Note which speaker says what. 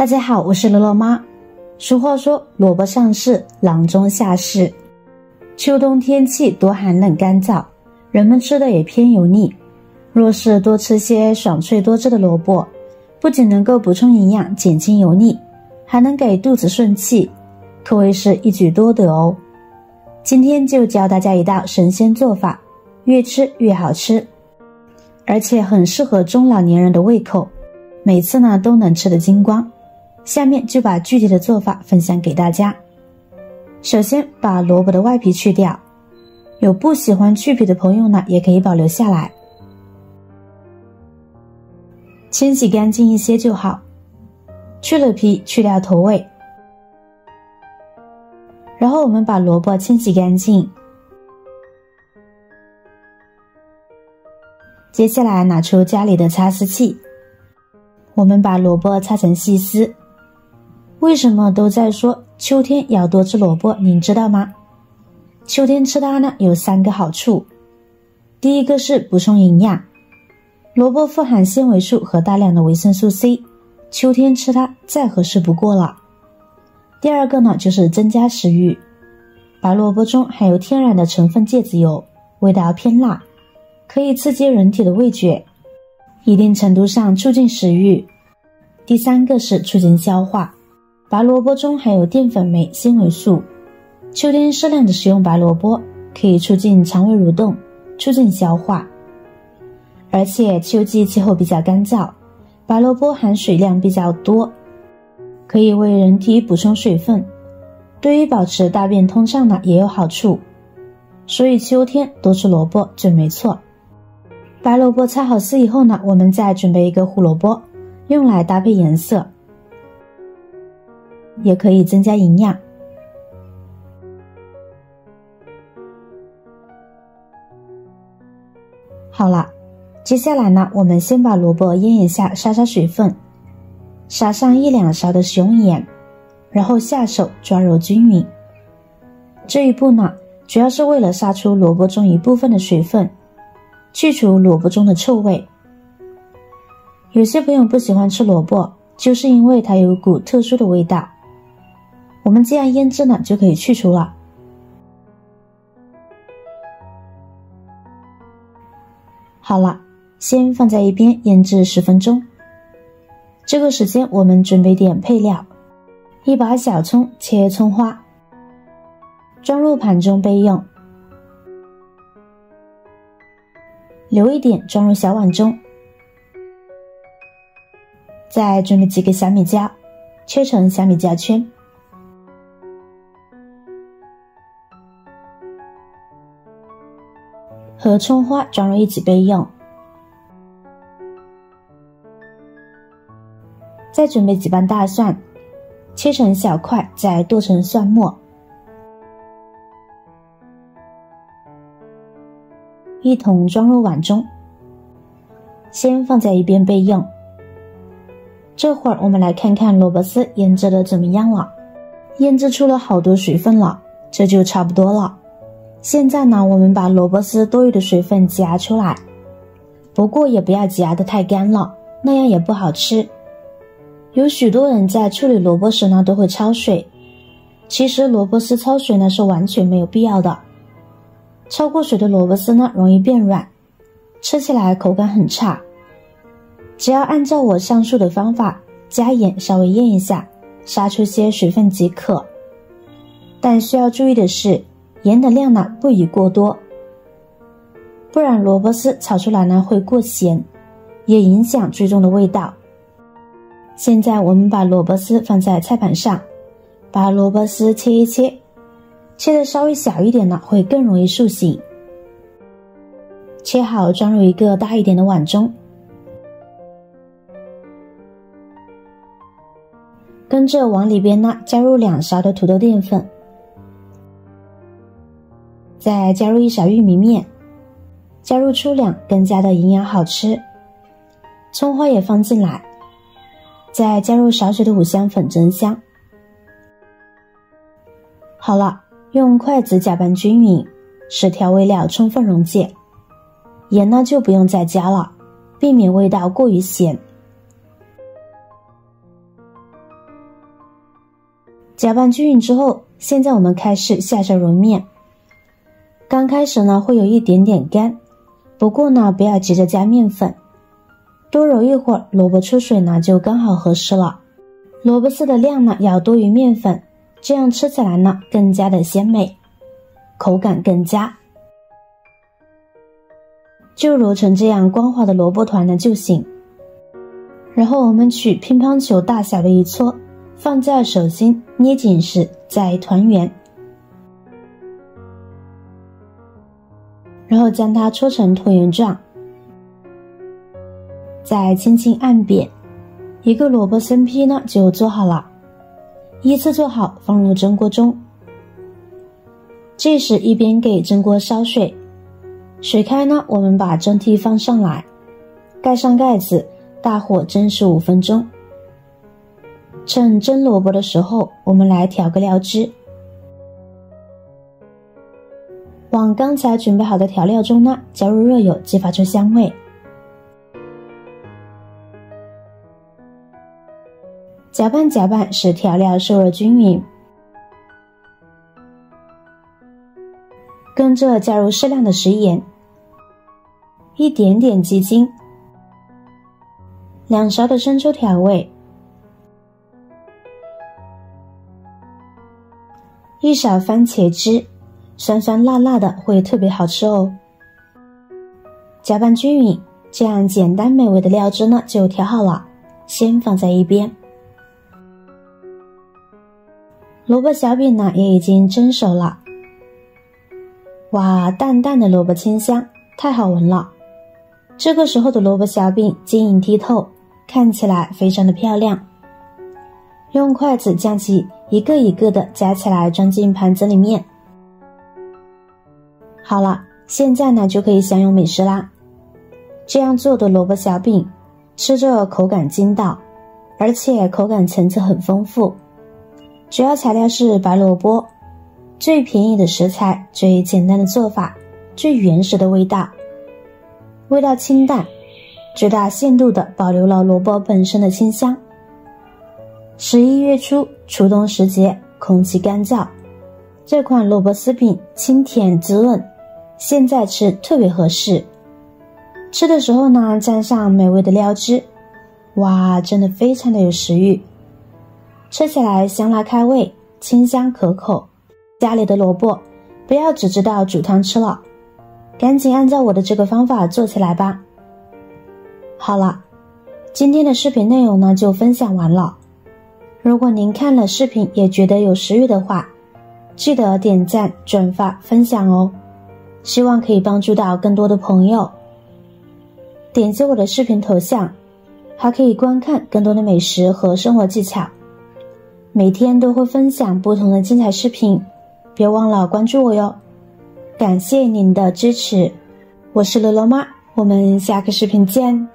Speaker 1: 大家好，我是乐乐妈。俗话说萝卜上市，囊中下市。秋冬天气多寒冷干燥，人们吃的也偏油腻。若是多吃些爽脆多汁的萝卜，不仅能够补充营养，减轻油腻，还能给肚子顺气，可谓是一举多得哦。今天就教大家一道神仙做法，越吃越好吃，而且很适合中老年人的胃口，每次呢都能吃得精光。下面就把具体的做法分享给大家。首先把萝卜的外皮去掉，有不喜欢去皮的朋友呢也可以保留下来，清洗干净一些就好。去了皮，去掉头尾，然后我们把萝卜清洗干净，接下来拿出家里的擦丝器，我们把萝卜擦成细丝。为什么都在说秋天要多吃萝卜，您知道吗？秋天吃它呢有3个好处。第一个是补充营养，萝卜富含纤维素和大量的维生素 C， 秋天吃它再合适不过了。第二个呢就是增加食欲，白萝卜中含有天然的成分芥子油，味道偏辣，可以刺激人体的味觉，一定程度上促进食欲。第三个是促进消化，白萝卜中含有淀粉酶、纤维素，秋天适量的食用白萝卜可以促进肠胃蠕动，促进消化。而且秋季气候比较干燥，白萝卜含水量比较多，可以为人体补充水分，对于保持大便通畅呢也有好处，所以秋天多吃萝卜准没错。白萝卜擦好丝以后呢，我们再准备一个胡萝卜，用来搭配颜色，也可以增加营养。好了，接下来呢，我们先把萝卜腌一下，杀水分，撒上1-2勺的食用盐，然后下手抓揉均匀。这一步呢，主要是为了杀出萝卜中一部分的水分，去除萝卜中的臭味。有些朋友不喜欢吃萝卜，就是因为它有股特殊的味道，我们这样腌制呢就可以去除了。好了，先放在一边腌制10分钟。这个时间我们准备点配料，一把小葱切葱花，装入盘中备用，留一点装入小碗中。再准备几个小米椒，切成小米椒圈，和葱花装入一起备用。再准备几瓣大蒜，切成小块，再剁成蒜末，一同装入碗中，先放在一边备用。这会儿我们来看看萝卜丝腌制的怎么样了，腌制出了好多水分了，这就差不多了。现在呢，我们把萝卜丝多余的水分挤压出来，不过也不要挤压得太干了，那样也不好吃。有许多人在处理萝卜时呢都会焯水，其实萝卜丝焯水呢是完全没有必要的。焯过水的萝卜丝呢容易变软，吃起来口感很差。只要按照我上述的方法，加盐稍微腌一下，杀出些水分即可。但需要注意的是，盐的量呢不宜过多，不然萝卜丝炒出来呢会过咸，也影响最终的味道。现在我们把萝卜丝放在菜盘上，把萝卜丝切一切，切得稍微小一点呢会更容易塑形。切好装入一个大一点的碗中，跟着往里边呢加入2勺的土豆淀粉，再加入1勺玉米面，加入粗粮更加的营养好吃。葱花也放进来，再加入少许的五香粉增香。好了，用筷子搅拌均匀，使调味料充分溶解。盐呢就不用再加了，避免味道过于咸。搅拌均匀之后，现在我们开始下手揉面。刚开始呢会有一点点干，不过呢不要急着加面粉，多揉一会儿，萝卜出水呢就刚好合适了。萝卜丝的量呢要多于面粉，这样吃起来呢更加的鲜美，口感更佳。就揉成这样光滑的萝卜团呢就行。然后我们取乒乓球大小的一撮，放在手心捏紧时再团圆，然后将它搓成椭圆状，再轻轻按扁，一个萝卜生坯呢就做好了。依次做好，放入蒸锅中。这时一边给蒸锅烧水，水开呢，我们把蒸屉放上来，盖上盖子，大火蒸15分钟。趁蒸萝卜的时候，我们来调个料汁。往刚才准备好的调料中呢，加入热油，激发出香味。搅拌搅拌，使调料受热均匀。跟着加入适量的食盐，一点点鸡精，2勺的生抽调味，1勺番茄汁，酸酸辣辣的，会特别好吃哦。搅拌均匀，这样简单美味的料汁呢就调好了，先放在一边。萝卜小饼呢也已经蒸熟了，哇，淡淡的萝卜清香，太好闻了。这个时候的萝卜小饼晶莹剔透，看起来非常的漂亮。用筷子将其一个一个的夹起来，装进盘子里面。好了，现在呢就可以享用美食啦。这样做的萝卜小饼，吃着口感筋道，而且口感层次很丰富。主要材料是白萝卜，最便宜的食材，最简单的做法，最原始的味道。味道清淡，最大限度地保留了萝卜本身的清香。11月初，初冬时节，空气干燥，这款萝卜丝饼清甜滋润，现在吃特别合适。吃的时候呢，蘸上美味的料汁，哇，真的非常的有食欲。吃起来香辣开胃，清香可口。家里的萝卜，不要只知道煮汤吃了，赶紧按照我的这个方法做起来吧。好了，今天的视频内容呢就分享完了。如果您看了视频也觉得有食欲的话，记得点赞、转发、分享哦，希望可以帮助到更多的朋友。点击我的视频头像，还可以观看更多的美食和生活技巧。每天都会分享不同的精彩视频，别忘了关注我哟。感谢您的支持，我是乐乐妈，我们下个视频见。